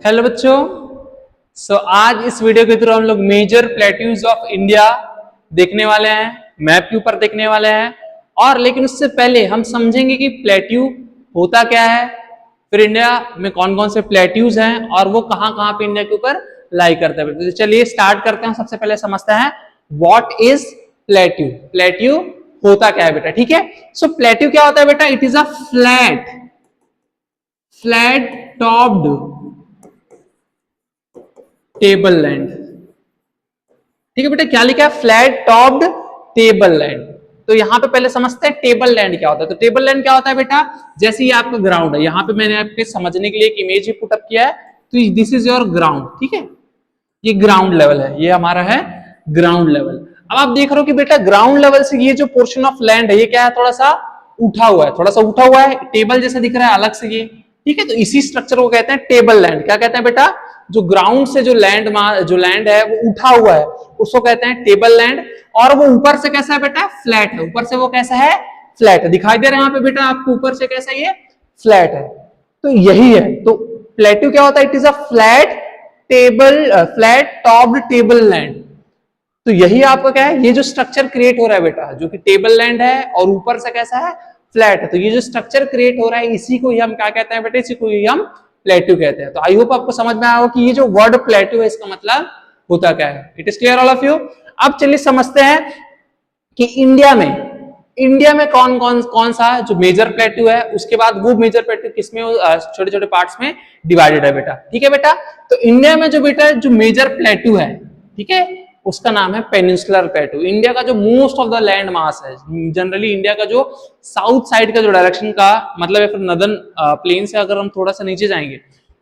Hello बच्चों। आज इस वीडियो के थ्रू हम लोग मेजर प्लेट्यूज ऑफ इंडिया देखने वाले हैं, मैप के ऊपर देखने वाले हैं। और लेकिन उससे पहले हम समझेंगे कि प्लेट्यू होता क्या है, फिर इंडिया में कौन कौन से प्लेट्यूज हैं और वो कहां कहां पे इंडिया के ऊपर लाई करते हैं। तो चलिए स्टार्ट करते हैं। सबसे पहले समझते हैं व्हाट इज प्लेट्यू। प्लेट्यू होता क्या है बेटा, ठीक है। सो प्लेट्यू क्या होता है बेटा? It is a flat topped table land. ठीक है बेटा, क्या लिखा है? Flat topped table land. तो यहां पे पहले समझते हैं टेबल लैंड क्या होता है। तो टेबल लैंड क्या होता है बेटा? जैसे ये आपका ग्राउंड है, यहां पे मैंने आपके समझने के लिए एक इमेज ही पुटअप किया है। तो दिस इज योर ग्राउंड, ठीक है। ये ग्राउंड लेवल है, ये हमारा है ग्राउंड लेवल। अब आप देख रहे हो कि बेटा ग्राउंड लेवल से ये जो पोर्शन ऑफ लैंड है ये क्या है? थोड़ा सा उठा हुआ है, थोड़ा सा उठा हुआ है, टेबल जैसा दिख रहा है अलग से ये, ठीक है। तो इसी स्ट्रक्चर को कहते हैं टेबल लैंड। क्या कहते हैं बेटा? जो ग्राउंड से जो लैंड है वो उठा हुआ है, उसको कहते हैं टेबल लैंड। और वो ऊपर से कैसा है बेटा? फ्लैट है। ऊपर से वो कैसा है? फ्लैट है। दिखाई दे रहा है यहाँ पे बेटा आपको ऊपर से कैसा ये फ्लैट है। तो यही है। तो प्लेट्यू क्या होता है? It is a flat topped table land. तो यही आपका क्या है? ये जो स्ट्रक्चर क्रिएट हो रहा है बेटा, जो कि टेबल लैंड है और ऊपर से कैसा है? फ्लैट है। तो ये जो स्ट्रक्चर क्रिएट हो रहा है इसी को ही हम क्या कहते हैं बेटा? इसी को ही हम प्लेट्यू कहते हैं। तो आई होप आपको समझ में आया होगा कि ये जो वर्ड प्लेट्यू है इसका मतलब होता क्या है। It is clear all of you. अब चलिए समझते हैं कि इंडिया में कौन सा जो मेजर प्लेट्यू है, उसके बाद वो मेजर प्लेट्यू किसमें छोटे छोटे पार्ट्स में डिवाइडेड है बेटा, ठीक है बेटा। तो इंडिया में जो बेटा जो मेजर प्लेट्यू है, ठीक है, उसका नाम है पेनिनसुलर प्लेट्यू। इंडिया का जो most of the land mass है, जनरली इंडिया का जो साउथ साइड का जो डायरेक्शन का मतलब है, फिर नदर्न प्लेन से अगर हम थोड़ा सा नीचे जाएंगे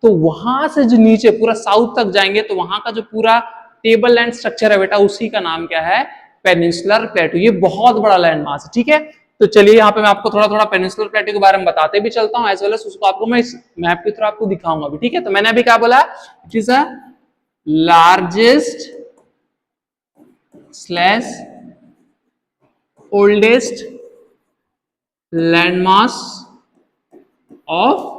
तो वहां से जो नीचे पूरा साउथ तक जाएंगे तो वहां का जो पूरा टेबल लैंड स्ट्रक्चर है बेटा, उसी का नाम क्या है? Peninsular plateau. ये बहुत बड़ा लैंड मास है, ठीक है। तो चलिए यहाँ पे मैं आपको थोड़ा थोड़ा पेनिनसुलर प्लेट्यू के बारे में बताते भी चलता हूँ, एज वेल एज उसको आपको मैं इस मैप के थ्रू आपको दिखाऊंगा भी, ठीक है। तो मैंने अभी क्या बोला? It is a largest slash oldest landmass of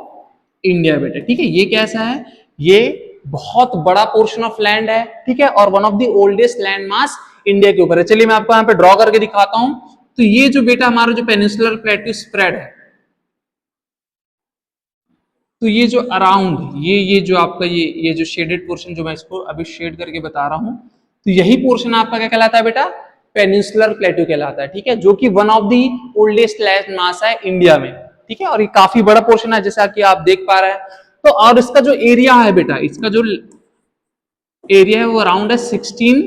India बेटा, ठीक है। ये कैसा है? ये बहुत बड़ा पोर्शन ऑफ लैंड है, ठीक है, और one of the oldest landmass India के ऊपर है। चलिए मैं आपको यहाँ पे ड्रॉ करके दिखाता हूं। तो ये जो बेटा हमारा जो पेनिनसुलर प्लेट्यू स्प्रेड है, तो ये जो अराउंड ये जो आपका ये जो शेडेड पोर्शन जो मैं इसको अभी शेड करके बता रहा हूं, तो यही पोर्शन आपका क्या कहलाता है बेटा? पेनिनसुलर प्लेट्यू कहलाता है, ठीक है, जो कि one of the oldest land mass है इंडिया में, ठीक है। और ये काफी बड़ा पोर्शन है जैसा कि आप देख पा रहे हैं। तो और इसका जो एरिया है बेटा, इसका जो एरिया है वो अराउंड है 16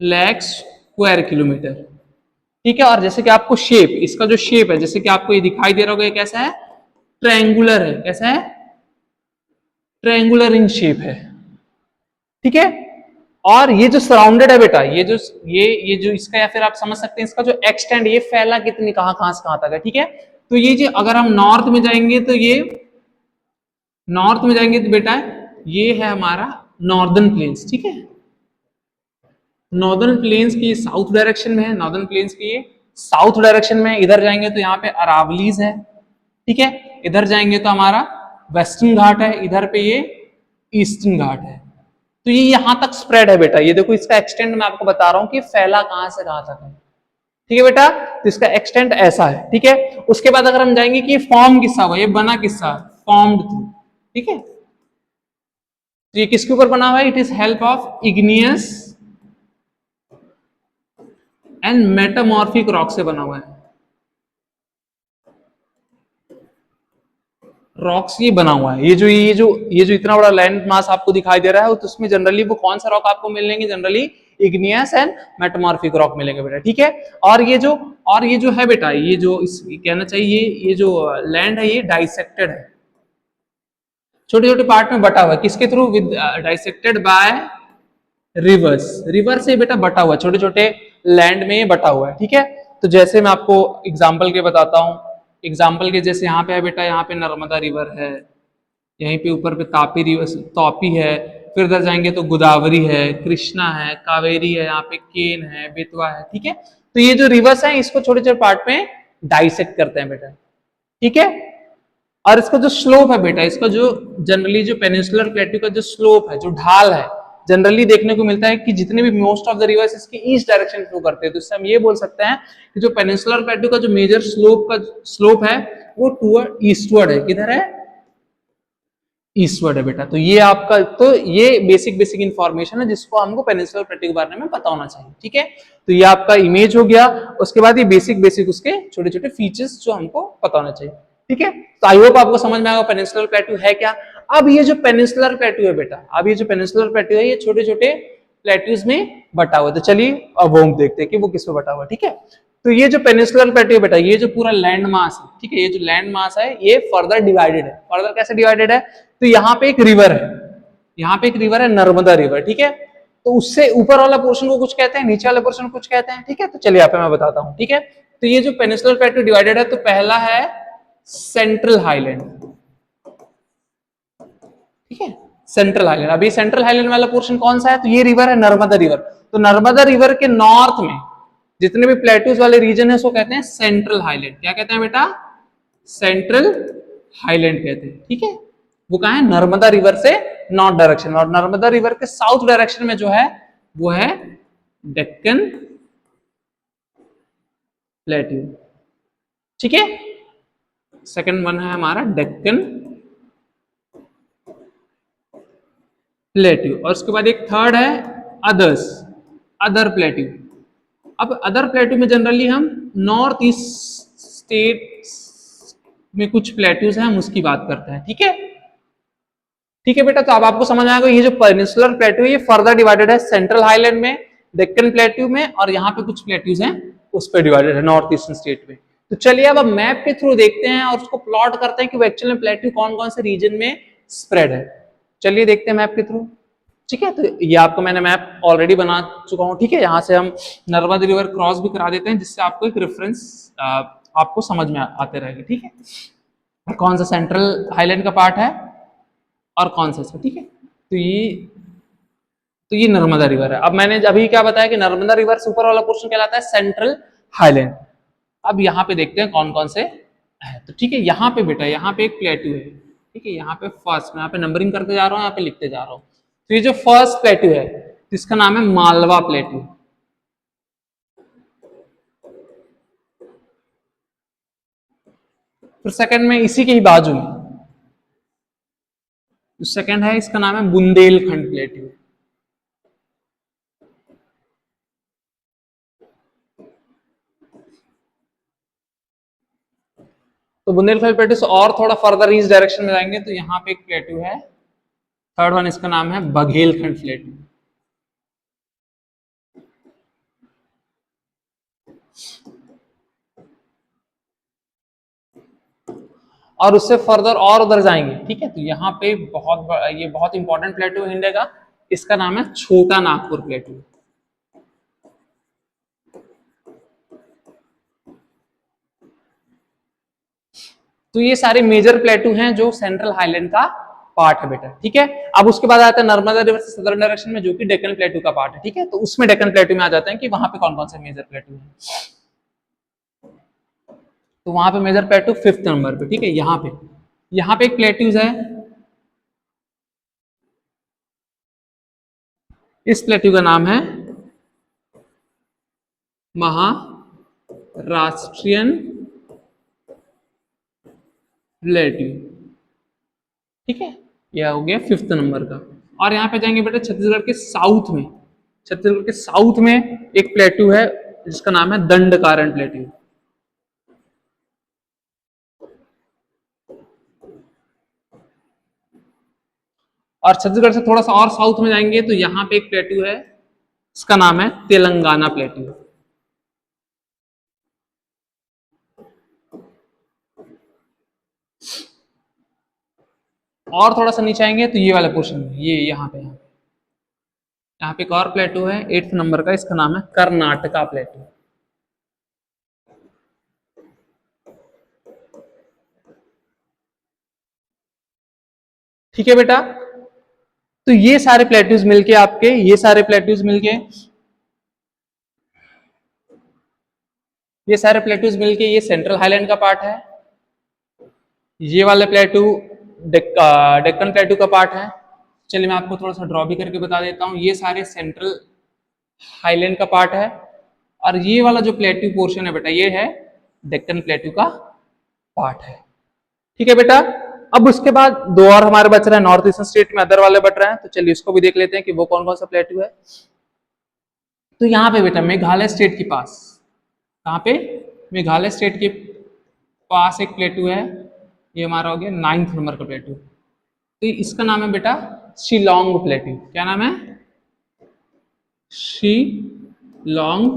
लाख स्क्वायर किलोमीटर, ठीक है। और जैसे कि आपको शेप, इसका जो शेप है जैसे कि आपको ये दिखाई दे रहा होगा, ये कैसा है? ट्रायंगुलर है। कैसा है? ट्रायंगुलर इन शेप है, ठीक है। और ये जो सराउंडेड है बेटा, ये जो इसका, या फिर आप समझ सकते हैं इसका जो एक्सटेंड, ये फैला कितनी कहां से कहां तक है, ठीक है। तो ये जो अगर हम नॉर्थ में जाएंगे तो बेटा ये है हमारा नॉर्दर्न प्लेन्स, ठीक है। नॉर्दर्न प्लेन्स की साउथ डायरेक्शन में है, नॉर्दर्न प्लेन्स की ये साउथ डायरेक्शन में। इधर जाएंगे तो यहाँ पे अरावलीज है, ठीक है। इधर जाएंगे तो हमारा वेस्टर्न घाट है, इधर पे ये ईस्टर्न घाट है। तो ये यहां तक स्प्रेड है बेटा। ये देखो इसका एक्सटेंड मैं आपको बता रहा हूं कि फैला कहां से कहां तक है, ठीक है बेटा। तो इसका एक्सटेंड ऐसा है, ठीक है। उसके बाद अगर हम जाएंगे कि ये फॉर्म किससा हुआ, ये बना किससा? फॉर्म्ड थ्रू, ठीक है। तो ये किसके ऊपर बना हुआ है? It is help of igneous and metamorphic rock से बना हुआ है। रॉक्स ये बना हुआ है। ये जो इतना बड़ा लैंड मास आपको दिखाई दे रहा है, तो उसमें जनरली वो कौन सा रॉक आपको मिलेंगे? Generally igneous and metamorphic rock मिलेंगे बेटा, ठीक है। और ये जो है बेटा, ये जो कहना चाहिए, ये जो लैंड है ये डाइसेक्टेड है, छोटे छोटे पार्ट में बटा हुआ है। किसके थ्रू? With dissected by rivers. River से बेटा बटा हुआ है, छोटे छोटे लैंड में बटा हुआ है, ठीक है। तो जैसे मैं आपको एग्जाम्पल के बताता हूँ, एग्जाम्पल के जैसे यहाँ पे है बेटा, यहाँ पे नर्मदा रिवर है, यहीं पे ऊपर पे तापी रिवर, तापी है। फिर उधर जाएंगे तो गोदावरी है, कृष्णा है, कावेरी है, यहाँ पे केन है, बेतवा है, ठीक है। तो ये जो रिवर्स है इसको छोटे छोटे पार्ट में डाइसेक्ट करते हैं बेटा, ठीक है। और इसका जो स्लोप है बेटा, इसका जो जनरली जो पेनिनसुलर प्लेट्यू का जो स्लोप है, जो ढाल है, जनरली देखने को मिलता है कि जितने भी मोस्ट ऑफ द रिवर्स इसकी ईस्ट डायरेक्शन फ्लो करते हैं, तो इससे हम ये बोल सकते हैं कि जो पेनिनसुलर प्लेट्यू का जो मेजर स्लोप है वो टूवर्ड ईस्टवर्ड है। किधर है? ईस्टवर्ड है बेटा। तो ये आपका, तो ये बेसिक इंफॉर्मेशन है जिसको हमको पेनिनसुलर प्लेट्यू के बारे में पता होना चाहिए। ठीक है, तो ये आपका इमेज हो गया। उसके बाद ये बेसिक उसके छोटे छोटे फीचर्स जो हमको पता होना चाहिए। ठीक है, तो आई होप आपको समझ में आएगा पेनिनसुलर प्लेट्यू है क्या। अब ये जो पेनिनसुलर प्लेट्यू है बेटा, अब ये जो पेनिनसुलर प्लेट्यू है, ये छोटे छोटे प्लेट्यूज में बटा हुआ है। तो चलिए अब हम देखते हैं कि वो किस में बटा हुआ है। ठीक है, तो ये जो पेनिनसुलर प्लेट्यू है बेटा, ये जो पूरा लैंड मास है, ठीक है, ये जो लैंड मास है ये फर्दर डिवाइडेड है। फर्दर कैसे डिवाइडेड है? तो यहाँ पे एक रिवर है, यहाँ पे एक रिवर है, नर्मदा रिवर। ठीक है, तो उससे ऊपर वाला पोर्शन को कुछ कहते हैं, नीचे वाले पोर्शन को कुछ कहते हैं। ठीक है, तो चलिए यहाँ पे मैं बताता हूँ। ठीक है, तो ये जो पेनिनसुलर प्लेट्यू डिवाइडेड है, तो पहला है सेंट्रल हाईलैंड। ठीक है, सेंट्रल हाईलैंड। अभी सेंट्रल हाईलैंड वाला पोर्शन कौन सा है? तो ये रिवर है नर्मदा रिवर। तो नर्मदा रिवर के नॉर्थ में जितने भी प्लेट्यूज वाले रीजन है उसको कहते हैं सेंट्रल हाईलैंड। क्या कहते हैं बेटा? सेंट्रल हाईलैंड कहते हैं। ठीक है, वो कहाँ है? नर्मदा रिवर से नॉर्थ डायरेक्शन में, और नर्मदा रिवर के साउथ डायरेक्शन में जो है वो है डेक्कन प्लेट्यू। ठीक है, सेकंड वन है हमारा डेक्कन प्लेट्यू, और उसके बाद एक थर्ड है अदर प्लेट्यू। अब अदर प्लेट्यू में जनरली हम नॉर्थ ईस्ट स्टेट में कुछ प्लेट्यूज हैं, हम उसकी बात करते हैं। ठीक है, ठीक है बेटा, तो अब आपको समझ आएगा ये जो पेनिनसुलर प्लेट्यू है ये फर्दर डिवाइडेड है सेंट्रल हाईलैंड में, डेक्कन प्लेट्यू में, और यहाँ पे कुछ प्लेट्यूज हैं उस पर डिवाइडेड है नॉर्थ ईस्टर्न स्टेट में। तो चलिए अब मैप के थ्रू देखते हैं और उसको प्लॉट करते हैं कि वो एक्चुअल में प्लेट्यू कौन कौन से रीजन में स्प्रेड है। चलिए देखते हैं मैप के थ्रू। ठीक है, तो ये आपको मैंने मैप ऑलरेडी बना चुका हूँ। ठीक है, यहाँ से हम नर्मदा रिवर क्रॉस भी करा देते हैं जिससे आपको एक रेफरेंस आपको समझ में आते रहेगा। ठीक है, कौन सा सेंट्रल हाईलैंड का पार्ट है और कौन सा इसका। ठीक है, तो ये नर्मदा रिवर है। अब मैंने अभी क्या बताया कि नर्मदा रिवर से ऊपर वाला पोर्शन कहलाता है सेंट्रल हाईलैंड। अब यहाँ पे देखते हैं कौन कौन से है। तो ठीक है, यहाँ पे बेटा, यहाँ पे एक प्लेट्यू है। ठीक है, यहाँ पे फर्स्ट, मैं यहाँ पे नंबरिंग करते जा रहा हूँ, यहाँ पे लिखते जा रहा हूँ। तो ये जो फर्स्ट प्लेट्यू है जिसका नाम है मालवा प्लेट्यू। फिर सेकंड में इसी के ही बाजू में जो सेकंड है इसका नाम है बुंदेलखंड प्लेट्यू। तो बुंदेलखंड प्लेट्यू से और थोड़ा फर्दर ईस्ट डायरेक्शन में जाएंगे तो यहाँ पे एक प्लेट्यू है, थर्ड वन, इसका नाम है बघेलखंड प्लेट्यू। और उससे फर्दर और उधर जाएंगे। ठीक है, तो यहाँ पे ये बहुत इंपॉर्टेंट प्लेट्यू है इंडिया का, इसका नाम है छोटा नागपुर प्लेट्यू। तो ये सारे मेजर प्लेट्यू हैं जो सेंट्रल हाईलैंड का पार्ट है बेटा। ठीक है, अब उसके बाद आता है नर्मदा रिवर से सदर्न डायरेक्शन में जो कि डेक्कन प्लेट्यू का पार्ट है। ठीक है, तो उसमें डेक्कन प्लेट्यू में आ जाते हैं कि वहां पे कौन कौन से मेजर प्लेट्यू हैं। तो वहां पे मेजर प्लेट्यू 5th नंबर पे। ठीक है, यहाँ पे एक प्लेट्यूज है, इस प्लेट्यू का नाम है महाराष्ट्रियन प्लेट्यू। ठीक है, यह हो गया 5th नंबर का। और यहाँ पे जाएंगे बेटा छत्तीसगढ़ के साउथ में, छत्तीसगढ़ के साउथ में एक प्लेट्यू है जिसका नाम है दंडकारण्य प्लेट्यू। और छत्तीसगढ़ से थोड़ा सा और साउथ में जाएंगे तो यहाँ पे एक प्लेट्यू है, इसका नाम है तेलंगाना प्लेट्यू। और थोड़ा सा नीचे आएंगे तो ये वाला पोर्शन है, ये यहाँ पे एक और प्लेट्यू है 8th नंबर का, इसका नाम है कर्नाटका प्लेट्यू। ठीक है बेटा, तो ये सारे प्लेट्यूज मिलके आपके, ये सेंट्रल हाईलैंड का पार्ट है। ये वाले प्लेटू डेक्कन प्लेटू का पार्ट है। चलिए मैं आपको थोड़ा सा ड्रॉ भी करके बता देता हूँ। ये सारे सेंट्रल हाईलैंड का पार्ट है, और ये वाला जो प्लेटू पोर्शन है बेटा, ये है डेक्कन प्लेटू का पार्ट है। ठीक है बेटा। अब उसके बाद दो और हमारे बच रहे हैं नॉर्थ ईस्टर्न स्टेट में, अदर वाले बच रहे हैं, तो चलिए उसको भी देख लेते हैं कि वो कौन कौन सा प्लेटू है। तो यहाँ पे बेटा मेघालय स्टेट के पास, कहाँ पे, मेघालय स्टेट के पास एक प्लेटू है। ये हमारा हो गया 9th नंबर का प्लेटू। तो इसका नाम है बेटा शिलोंग प्लेटू। क्या नाम है? शिलोंग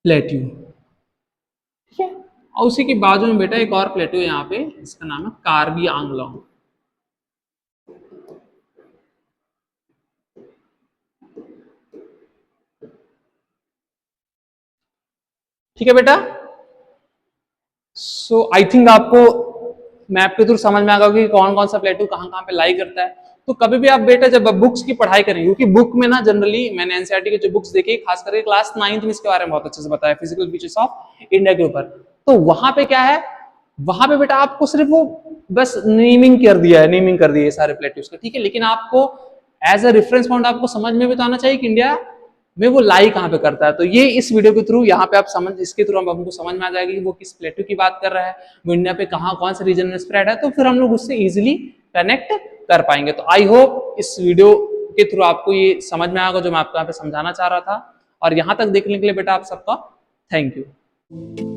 प्लेटू। ठीक है। और उसी के बाजू में बेटा एक और प्लेटू है यहाँ पे, इसका नाम है कार्बी आंगलोंग। ठीक है बेटा। सो आई थिंक आपको मैप के थ्रू समझ में आ गया कि कौन कौन सा प्लेटू कहाँ कहाँ पे लाई करता है। तो कभी भी आप बेटा जब बुक्स की पढ़ाई करें, क्योंकि बुक में ना जनरली मैंने एनसीईआरटी की जो बुक्स देखी, खास करके क्लास 9th में इसके बारे में बहुत अच्छे से बताया, फिजिकल फीचर्स ऑफ इंडिया के ऊपर। तो वहां पे क्या है, वहां पे बेटा आपको सिर्फ वो बस नेमिंग कर दिया है, नेमिंग कर दिया है सारे प्लेटूज का। ठीक है, लेकिन आपको एज अ रेफरेंस पॉइंट आपको समझ में भी तो आना चाहिए कि इंडिया में वो लाई कहाँ पे करता है। तो ये इस वीडियो के थ्रू यहाँ पे आप समझ, इसके थ्रू हमको समझ में आ जाएगा कि वो किस प्लेटू की बात कर रहा है, वो इंडिया पे कहाँ कौन से रीजन में स्प्रेड है, तो फिर हम लोग उससे इजिली कनेक्ट कर पाएंगे। तो आई होप इस वीडियो के थ्रू आपको ये समझ में आएगा जो मैं आपको यहाँ पे समझाना चाह रहा था। और यहाँ तक देखने के लिए बेटा आप सबका थैंक यू।